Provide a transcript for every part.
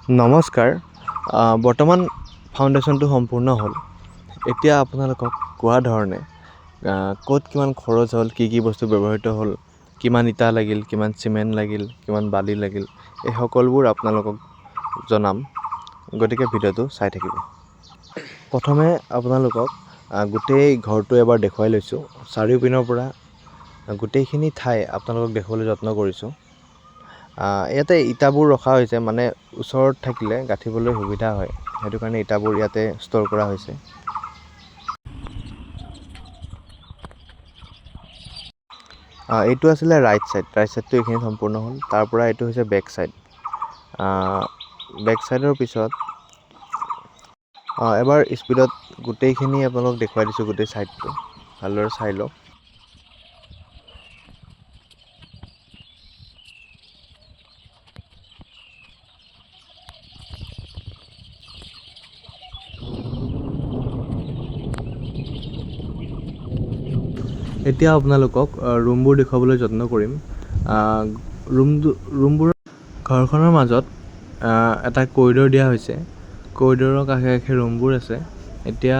নমস্কাৰ। বৰ্তমান ফাউণ্ডেশ্যনটো সম্পূৰ্ণ হ'ল। এতিয়া আপোনালোকক কোৱা ধৰণে ক'ত কিমান খৰচ হ'ল, কি বস্তু ব্যৱহৃত হ'ল, কিমান ইটা লাগিল, কিমান চিমেণ্ট লাগিল, কিমান বালি লাগিল, এই সকলোবোৰ আপোনালোকক জনাম। গতিকে ভিডিঅ'টো চাই থাকিব। প্ৰথমে আপোনালোকক গোটেই ঘৰটো এবাৰ দেখুৱাই লৈছোঁ। চাৰিওপিনৰ পৰা গোটেইখিনি ঠাই আপোনালোকক দেখুৱাবলৈ যত্ন কৰিছোঁ। ইয়াতে ইটাবোৰ ৰখা হৈছে, মানে ওচৰত থাকিলে গাঁঠিবলৈ সুবিধা হয়, সেইটো কাৰণে ইটাবোৰ ইয়াতে ষ্ট'ৰ কৰা হৈছে। এইটো আছিলে ৰাইট ছাইডটো এইখিনি সম্পূৰ্ণ হ'ল। তাৰ পৰা এইটো হৈছে বেক ছাইডৰ পিছত এবাৰ স্পীডত গোটেইখিনি আপোনালোকক দেখুৱাই দিছোঁ। গোটেই ছাইডটো ভালদৰে চাই লওক। এতিয়া আপোনালোকক ৰুমবোৰ দেখুৱাবলৈ যত্ন কৰিম। ৰুমবোৰৰ ঘৰখনৰ মাজত এটা কৰিডৰ দিয়া হৈছে। কৰিডৰৰ কাষে কাষে ৰুমবোৰ আছে। এতিয়া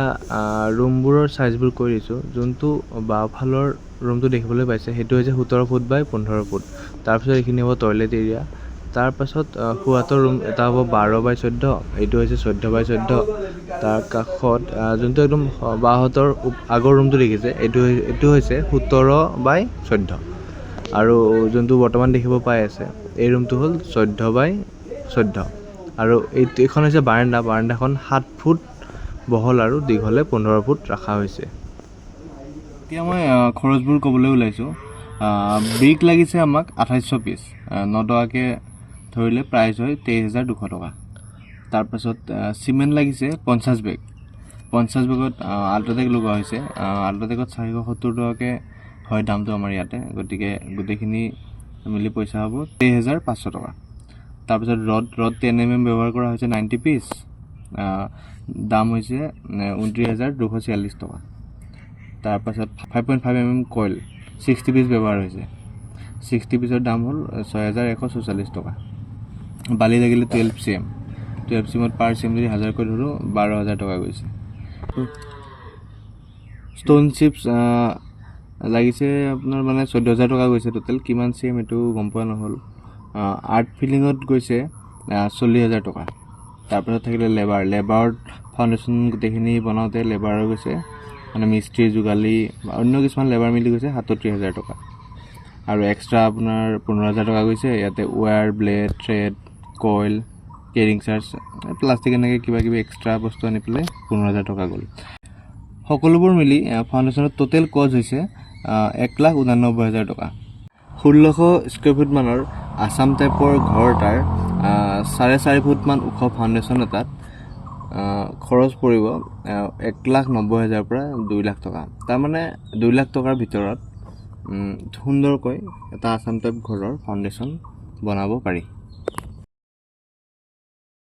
ৰুমবোৰৰ চাইজবোৰ কৈ দিছোঁ। যোনটো বাওঁফালৰ ৰুমটো দেখিবলৈ পাইছে সেইটো হৈছে 17 ফুট বাই 15 ফুট। তাৰপিছত এইখিনি হ'ব টয়লেট এৰিয়া। তাৰপাছত শোৱাতৰ ৰুম এটা হ'ব 12 বাই 14, এইটো হৈছে 14 বাই 14। তাৰ কাষত যোনটো একদম বাওঁহাতৰ আগৰ ৰুমটো দেখিছে এইটো হৈছে 17 বাই 14। আৰু যোনটো বৰ্তমান দেখিব পাই আছে এই ৰুমটো হ'ল 14 বাই 14। আৰু এইখন হৈছে বাৰাণ্ডাখন 7 ফুট বহল আৰু দীঘলে 15 ফুট ৰখা হৈছে। এতিয়া মই খৰচবোৰ ক'বলৈ ওলাইছোঁ। ব্ৰিক লাগিছে আমাক 2800 পিচ, 9 টকাকৈ ধৰিলে প্ৰাইচ হয় 23,200 টকা। তাৰপাছত চিমেণ্ট লাগিছে 50 বেগ। 50 বেগত আল্ট্ৰাটেক লগোৱা হৈছে। আল্ট্ৰাটেকত 470 টকাকৈ হয় দামটো আমাৰ ইয়াতে। গতিকে গোটেইখিনি মিলি পইচা হ'ব 23,500 টকা। তাৰপিছত ৰড 10 mm ব্যৱহাৰ কৰা হৈছে 90 পিচ, দাম হৈছে 29,246 টকা। তাৰপাছত 5.5 mm কইল 60 পিচ ব্যৱহাৰ হৈছে। 60 পিচৰ দাম হ'ল 6,144 টকা। বালি লাগিলে 12 cm। 12 cmত পাৰ cm যদি 1000কৈ ধৰোঁ 12,000 টকা গৈছে। ষ্ট'ন চিপছ লাগিছে আপোনাৰ মানে 14,000 টকা গৈছে টোটেল। কিমান cm এইটো গম পোৱা নহ'ল। আৰ্ট ফিলিঙত গৈছে 40,000 টকা। তাৰপিছত থাকিলে লেবাৰত ফাউণ্ডেশ্যন গোটেইখিনি বনাওঁতে লেবাৰৰ গৈছে, মানে মিস্ত্ৰী যোগালী অন্য কিছুমান লেবাৰ মিলি গৈছে 37,000 টকা। আৰু এক্সট্ৰা আপোনাৰ 15,000 টকা গৈছে। ইয়াতে ৱায়াৰ, ব্লেড, থ্ৰেড, কইল, কেৰিং চাৰ্জ, প্লাষ্টিক এনেকৈ কিবাকিবি এক্সট্ৰা বস্তু আনি পেলাই 15,000 টকা গ'ল। সকলোবোৰ মিলি ফাউণ্ডেশ্যনত টোটেল কষ্ট হৈছে 1,89,000 টকা। 1600 স্কুৱেৰ ফুট মানৰ আছাম টাইপৰ ঘৰ এটাৰ 4.5 ফুটমান ওখ ফাউণ্ডেশ্যন এটাত খৰচ পৰিব 1,90,000 পৰা 2 লাখ টকা। তাৰমানে 2 লাখ টকাৰ ভিতৰত সুন্দৰকৈ এটা আছাম টাইপ ঘৰৰ ফাউণ্ডেশ্যন বনাব পাৰি।